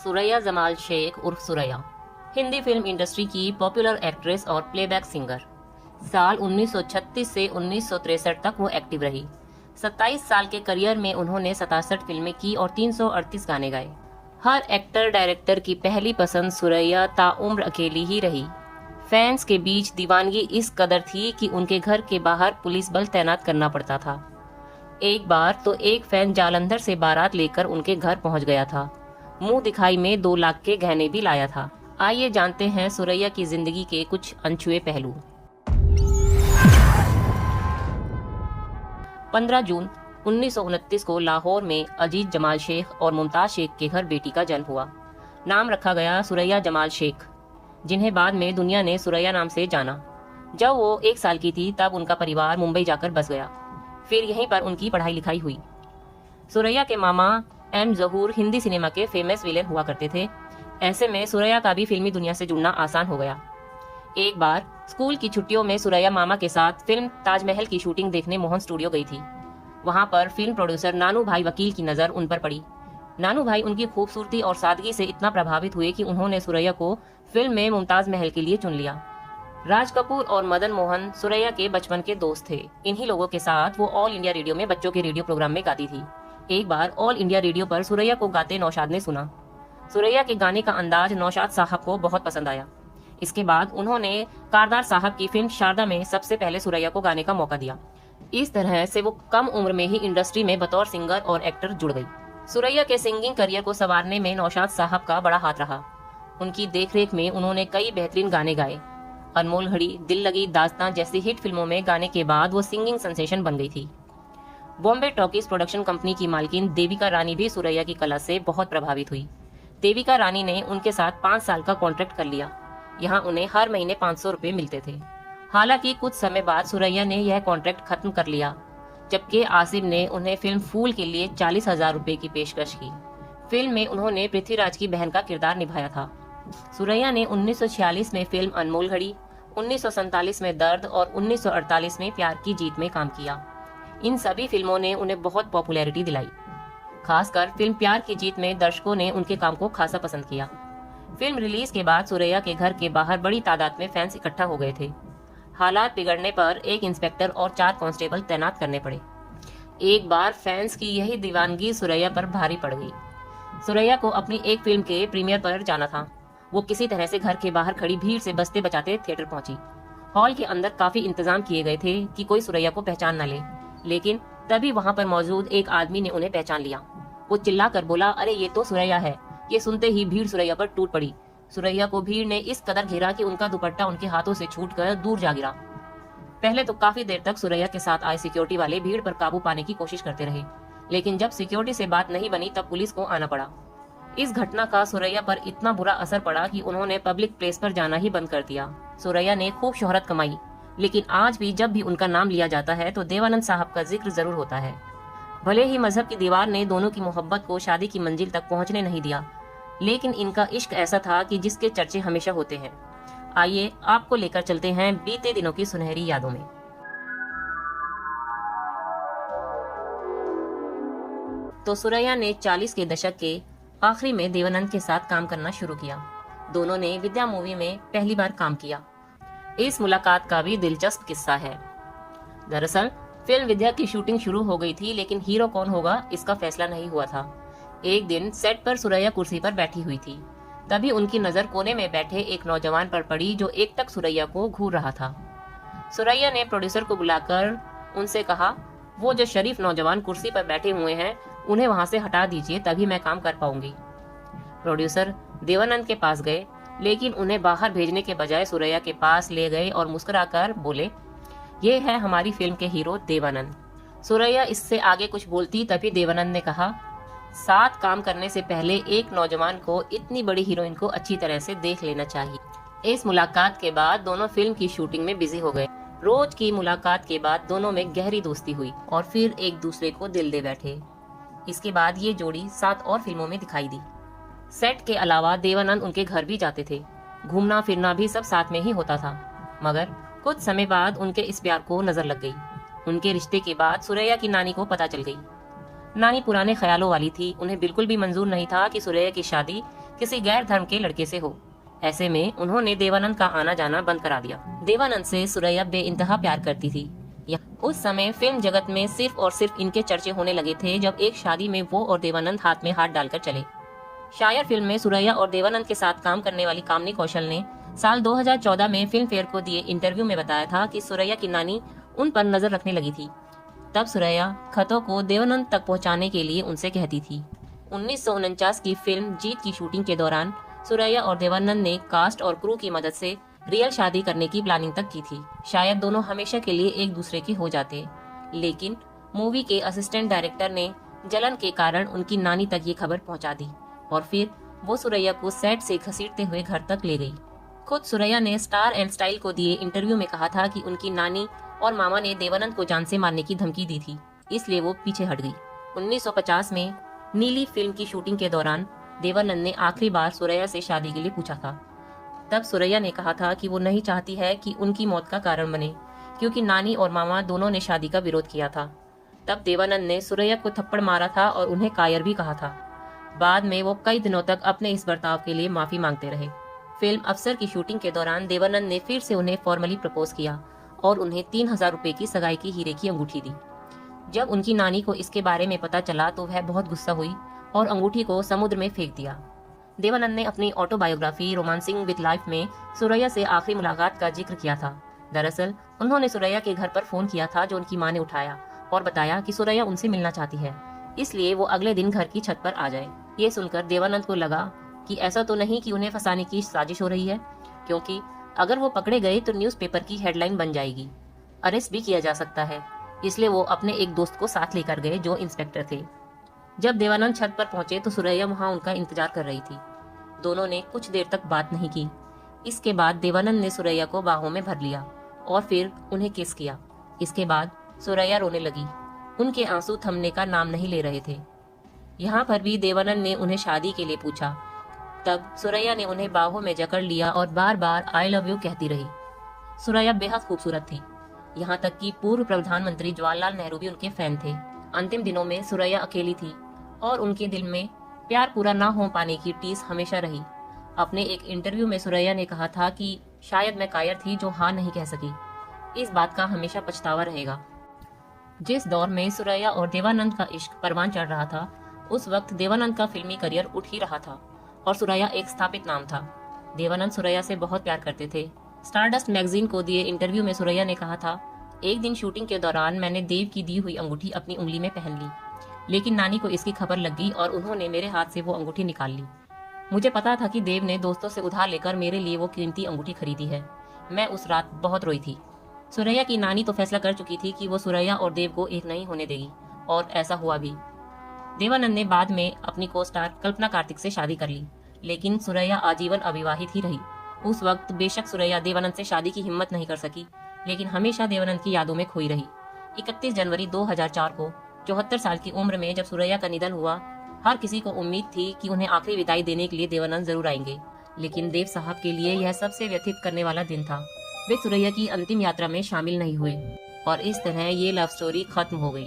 सुरैया जमाल शेख उर्फ Suraiya Hindi film industry की popular actress और प्लेबैक सिंगर। साल 1936 से 1963 तक वो एक्टिव रही। 27 साल के करियर में उन्होंने 67 फिल्में की और 338 गाने गाए। हर एक्टर डायरेक्टर की पहली पसंद सुरैया ताउम्र अकेली ही रही। फैंस के बीच दीवानगी इस कदर थी कि उनके घर के बाहर पुलिस बल तैनात करना पड़ता था। एक बार तो एक फैन जालंधर से बारात लेकर उनके घर पहुंच गया था। मुंह दिखाई में 2 लाख के गहने भी लाया था। आइए जानते हैं सुरैया की जिंदगी के कुछ अनछुए पहलू। 15 जून 1929 को लाहौर में अजीज जमाल शेख और मुमताज शेख के घर बेटी का जन्म हुआ। नाम रखा गया सुरैया जमाल शेख, जिन्हें बाद में दुनिया ने सुरैया नाम से जाना। जब वो 1 साल की थी तब उनका परिवार मुंबई जाकर बस गया। फिर यहीं पर उनकी पढ़ाई लिखाई हुई। सुरैया के मामा एम जहूर हिंदी सिनेमा के फेमस विलेन हुआ करते थे। ऐसे में सुरैया का भी फिल्मी दुनिया से जुड़ना आसान हो गया। एक बार स्कूल की छुट्टियों में सुरैया मामा के साथ फिल्म ताजमहल की शूटिंग देखने मोहन स्टूडियो गई थी। वहां पर फिल्म प्रोड्यूसर नानू भाई वकील की नजर उन पर पड़ी। नानू भाई उनकी खूबसूरती और सादगी से इतना प्रभावित हुए कि उन्होंने सुरैया को फिल्म में मुमताज महल के लिए चुन लिया। राज कपूर और मदन मोहन सुरैया के बचपन के दोस्त थे। इन्हीं लोगों के साथ वो ऑल इंडिया रेडियो में बच्चों के रेडियो प्रोग्राम में गाती थी। एक बार ऑल इंडिया रेडियो पर सुरैया को गाते नौशाद ने सुना। सुरैया के गाने का अंदाज नौशाद साहब को बहुत पसंद आया। इसके बाद उन्होंने कारदार साहब की फिल्म शारदा में सबसे पहले सुरैया को गाने का मौका दिया। इस तरह से वो कम उम्र में ही इंडस्ट्री में बतौर सिंगर और एक्टर जुड़ गई। सुरैया के सिंगिंग करियर को संवारने में नौशाद साहब का बड़ा हाथ रहा। उनकी देखरेख में उन्होंने कई बेहतरीन गाने गाए। अनमोल घड़ी, दिल लगी दास्तां जैसी हिट फिल्मों में गाने के बाद वो सिंगिंग सेंसेशन बन गई थी। बॉम्बे टॉकीज प्रोडक्शन कंपनी की मालकिन देविका रानी भी सुरैया की कला से बहुत प्रभावित हुई। देविका रानी ने उनके साथ 5 साल का कॉन्ट्रैक्ट कर लिया। यहाँ उन्हें हर महीने 500 रुपए मिलते थे। हालांकि कुछ समय बाद सुरैया ने यह कॉन्ट्रैक्ट खत्म कर लिया, जबकि आसिफ ने उन्हें फिल्म फूल के लिए 40,000 रुपए की पेशकश की। फिल्म में उन्होंने पृथ्वीराज की बहन का किरदार निभाया था। सुरैया ने 1946 में फिल्म अनमोल घड़ी, 1947 में दर्द और 1948 में प्यार की जीत में काम किया। इन सभी फिल्मों ने उन्हें बहुत पॉपुलैरिटी दिलाई। खासकर फिल्म प्यार की जीत में दर्शकों ने उनके काम को खासा पसंद किया। फिल्म रिलीज के बाद सुरैया के घर के बाहर बड़ी तादाद में फैंस इकट्ठा हो गए थे। हालात बिगड़ने पर एक इंस्पेक्टर और 4 कांस्टेबल तैनात करने पड़े। एक बार फैंस की यही दीवानगी सुरैया पर भारी पड़ गई। सुरैया को अपनी एक फिल्म के प्रीमियर पर जाना था। वो किसी तरह से घर के बाहर खड़ी भीड़ से बचते बचाते थिएटर पहुंची। हॉल के अंदर काफी इंतजाम किए गए थे कि कोई सुरैया को पहचान न ले, लेकिन तभी वहां पर मौजूद एक आदमी ने उन्हें पहचान लिया। वो चिल्ला कर बोला, अरे ये तो सुरैया है। ये सुनते ही भीड़ सुरैया पर टूट पड़ी। सुरैया को भीड़ ने इस कदर घेरा कि उनका दुपट्टा उनके हाथों से छूटकर दूर जा गिरा। पहले तो काफी देर तक सुरैया के साथ आए सिक्योरिटी वाले भीड़ पर काबू पाने की कोशिश करते रहे, लेकिन जब सिक्योरिटी से बात नहीं बनी तब पुलिस को आना पड़ा। इस घटना का सुरैया पर इतना बुरा असर पड़ा कि उन्होंने पब्लिक प्लेस पर जाना ही बंद कर दिया। सुरैया ने खूब शोहरत कमाई, लेकिन आज भी जब भी उनका नाम लिया जाता है तो देवानंद साहब का जिक्र जरूर होता है। भले ही मजहब की दीवार ने दोनों की मोहब्बत को शादी की मंजिल तक पहुंचने नहीं दिया, लेकिन इनका इश्क ऐसा था कि जिसके चर्चे हमेशा होते हैं। आइए आपको लेकर चलते हैं बीते दिनों की सुनहरी यादों में। तो सुरैया ने 40 के दशक के आखिरी में देवानंद के साथ काम करना शुरू किया। दोनों ने विद्या मूवी में पहली बार काम किया। इस मुलाकात का भी दिलचस्प किस्सा है। दरअसल फिल्म विद्या की शूटिंग शुरू हो गई थी, लेकिन हीरो कौन होगा इसका फैसला नहीं हुआ था। एक दिन सेट पर सुरैया कुर्सी पर बैठी हुई थी। तभी उनकी नजर कोने में बैठे एक नौजवान पर पड़ी जो एकटक सुरैया को घूर रहा था। सुरैया ने प्रोड्यूसर को बुलाकर उनसे कहा, वो जो शरीफ नौजवान कुर्सी पर बैठे हुए हैं उन्हें वहां से हटा दीजिए, तभी मैं काम कर पाऊंगी। प्रोड्यूसर देवानंद के पास गए, लेकिन उन्हें बाहर भेजने के बजाय सुरैया के पास ले गए और मुस्कुराकर बोले, ये है हमारी फिल्म के हीरो देवानंद। सुरैया इससे आगे कुछ बोलती तभी देवानंद ने कहा, साथ काम करने से पहले एक नौजवान को इतनी बड़ी हीरोइन को अच्छी तरह से देख लेना चाहिए। इस मुलाकात के बाद दोनों फिल्म की शूटिंग में बिजी हो गए। रोज की मुलाकात के बाद दोनों में गहरी दोस्ती हुई और फिर एक दूसरे को दिल दे बैठे। इसके बाद ये जोड़ी 7 और फिल्मों में दिखाई दी। सेट के अलावा देवानंद उनके घर भी जाते थे। घूमना फिरना भी सब साथ में ही होता था। मगर कुछ समय बाद उनके इस प्यार को नजर लग गई। उनके रिश्ते के बाद सुरैया की नानी को पता चल गई। नानी पुराने ख्यालों वाली थी। उन्हें बिल्कुल भी मंजूर नहीं था कि सुरैया की शादी किसी गैर धर्म के लड़के से हो। ऐसे में उन्होंने देवानंद का आना जाना बंद करा दिया। देवानंद से सुरैया बेइंतहा प्यार करती थी। उस समय फिल्म जगत में सिर्फ और सिर्फ इनके चर्चे होने लगे थे जब एक शादी में वो और देवानंद हाथ में हाथ डालकर चले। शायर फिल्म में सुरैया और देवानंद के साथ काम करने वाली कामनी कौशल ने साल 2014 में फिल्म फेयर को दिए इंटरव्यू में बताया था कि सुरैया की नानी उन पर नजर रखने लगी थी। तब सुरैया खतों को देवानंद तक पहुंचाने के लिए उनसे कहती थी। 1949 की फिल्म जीत की शूटिंग के दौरान सुरैया और देवानंद ने कास्ट और क्रू की मदद से रियल शादी करने की प्लानिंग तक की थी। शायद दोनों हमेशा के लिए एक दूसरे के हो जाते, लेकिन मूवी के असिस्टेंट डायरेक्टर ने जलन के कारण उनकी नानी तक ये खबर पहुंचा दी और फिर वो सुरैया को सेट से घसीटते हुए घर तक ले गई। खुद सुरैया ने स्टार एंड स्टाइल को दिए इंटरव्यू में कहा था कि उनकी नानी और मामा ने देवानंद को जान से मारने की धमकी दी थी, इसलिए वो पीछे हट गई। 1950 में नीली फिल्म की शूटिंग के दौरान देवानंद ने आखिरी बार सुरैया से शादी के लिए पूछा था। तब सुरैया ने कहा था कि वो नहीं चाहती है कि उनकी मौत का कारण बने, क्योंकि नानी और मामा दोनों ने शादी का विरोध किया था। तब देवानंद ने सुरैया को थप्पड़ मारा था और उन्हें कायर भी कहा था। बाद में वो कई दिनों तक अपने इस बर्ताव के लिए माफी मांगते रहे। फिल्म अफसर की शूटिंग के दौरान देवानंद ने फिर से उन्हें फॉर्मली प्रपोज किया और उन्हें 3000 रुपए की सगाई की हीरे की अंगूठी दी। जब उनकी नानी को इसके बारे में पता चला तो वह बहुत गुस्सा हुई और अंगूठी को समुद्र में फेंक दिया। देवानंद ने अपनी ऑटोबायोग्राफी रोमांसिंग विद लाइफ में सुरैया से आखिरी मुलाकात का जिक्र किया था। दरअसल उन्होंने सुरैया के घर पर फोन किया था, जो उनकी मां ने उठाया और बताया कि सुरैया उनसे मिलना चाहती है, इसलिए वो अगले दिन घर की छत पर आ जाए। ये सुनकर देवानंद को लगा कि ऐसा तो नहीं कि उन्हें फंसाने की साजिश हो रही है, क्योंकि अगर वो पकड़े गए तो न्यूज़पेपर की हेडलाइन बन जाएगी, अरेस्ट भी किया जा सकता है। इसलिए वो अपने एक दोस्त को साथ लेकर गए जो इंस्पेक्टर थे। जब देवानंद छत पर पहुंचे तो सुरैया वहां उनका इंतजार कर रही थी। दोनों ने कुछ देर तक बात नहीं की। इसके बाद देवानंद ने सुरैया को बाहों में भर लिया और फिर उन्हें किस किया। इसके बाद सुरैया रोने लगी। उनके आंसू थमने का नाम नहीं ले रहे थे। यहाँ पर भी देवानंद ने उन्हें शादी के लिए पूछा। तब सुरैया ने उन्हें बाहों में जकड़ लिया और बार बार आई लव यू कहती रही। सुरैया बेहद खूबसूरत थी, यहाँ तक कि पूर्व प्रधानमंत्री जवाहरलाल नेहरू भी उनके फैन थे। अंतिम दिनों में सुरैया अकेली थी और उनके दिल में प्यार पूरा ना हो पाने की टीस हमेशा रही। अपने एक इंटरव्यू में सुरैया ने कहा था कि शायद मैं कायर थी जो हाँ नहीं कह सकी। इस बात का हमेशा पछतावा रहेगा। जिस दौर में सुरैया और देवानंद का इश्क परवान चढ़ रहा था, उस वक्त देवानंद का फिल्मी करियर उठ ही रहा था और सुरैया एक स्थापित नाम था। देवानंद सुरैया से बहुत प्यार करते थे। स्टारडस्ट मैगजीन को दिए इंटरव्यू में सुरैया ने कहा था, एक दिन शूटिंग के दौरान मैंने देव की दी हुई अंगूठी अपनी उंगली में पहन ली, लेकिन नानी को इसकी खबर लग गई और उन्होंने मेरे हाथ से वो अंगूठी निकाल ली। मुझे पता था कि देव ने दोस्तों से उधार लेकर मेरे लिए वो कीमती अंगूठी खरीदी है। मैं उस रात बहुत रोई थी। सुरैया की नानी तो फैसला कर चुकी थी कि वो सुरैया और देव को एक नहीं होने देगी, और ऐसा हुआ भी। देवानंद ने बाद में अपनी को स्टार कल्पना कार्तिक से शादी कर ली, लेकिन सुरैया आजीवन अविवाहित ही रही। उस वक्त बेशक सुरैया देवानंद से शादी की हिम्मत नहीं कर सकी, लेकिन हमेशा देवानंद की यादों में खोई रही। 31 जनवरी 2004 को 74 साल की उम्र में जब सुरैया का निधन हुआ, हर किसी को उम्मीद थी कि उन्हें आखिरी विदाई देने के लिए देवानंद जरूर आएंगे, लेकिन देव साहब के लिए यह सबसे व्यथित करने वाला दिन था। वे सुरैया की अंतिम यात्रा में शामिल नहीं हुए और इस तरह ये लव स्टोरी खत्म हो गई।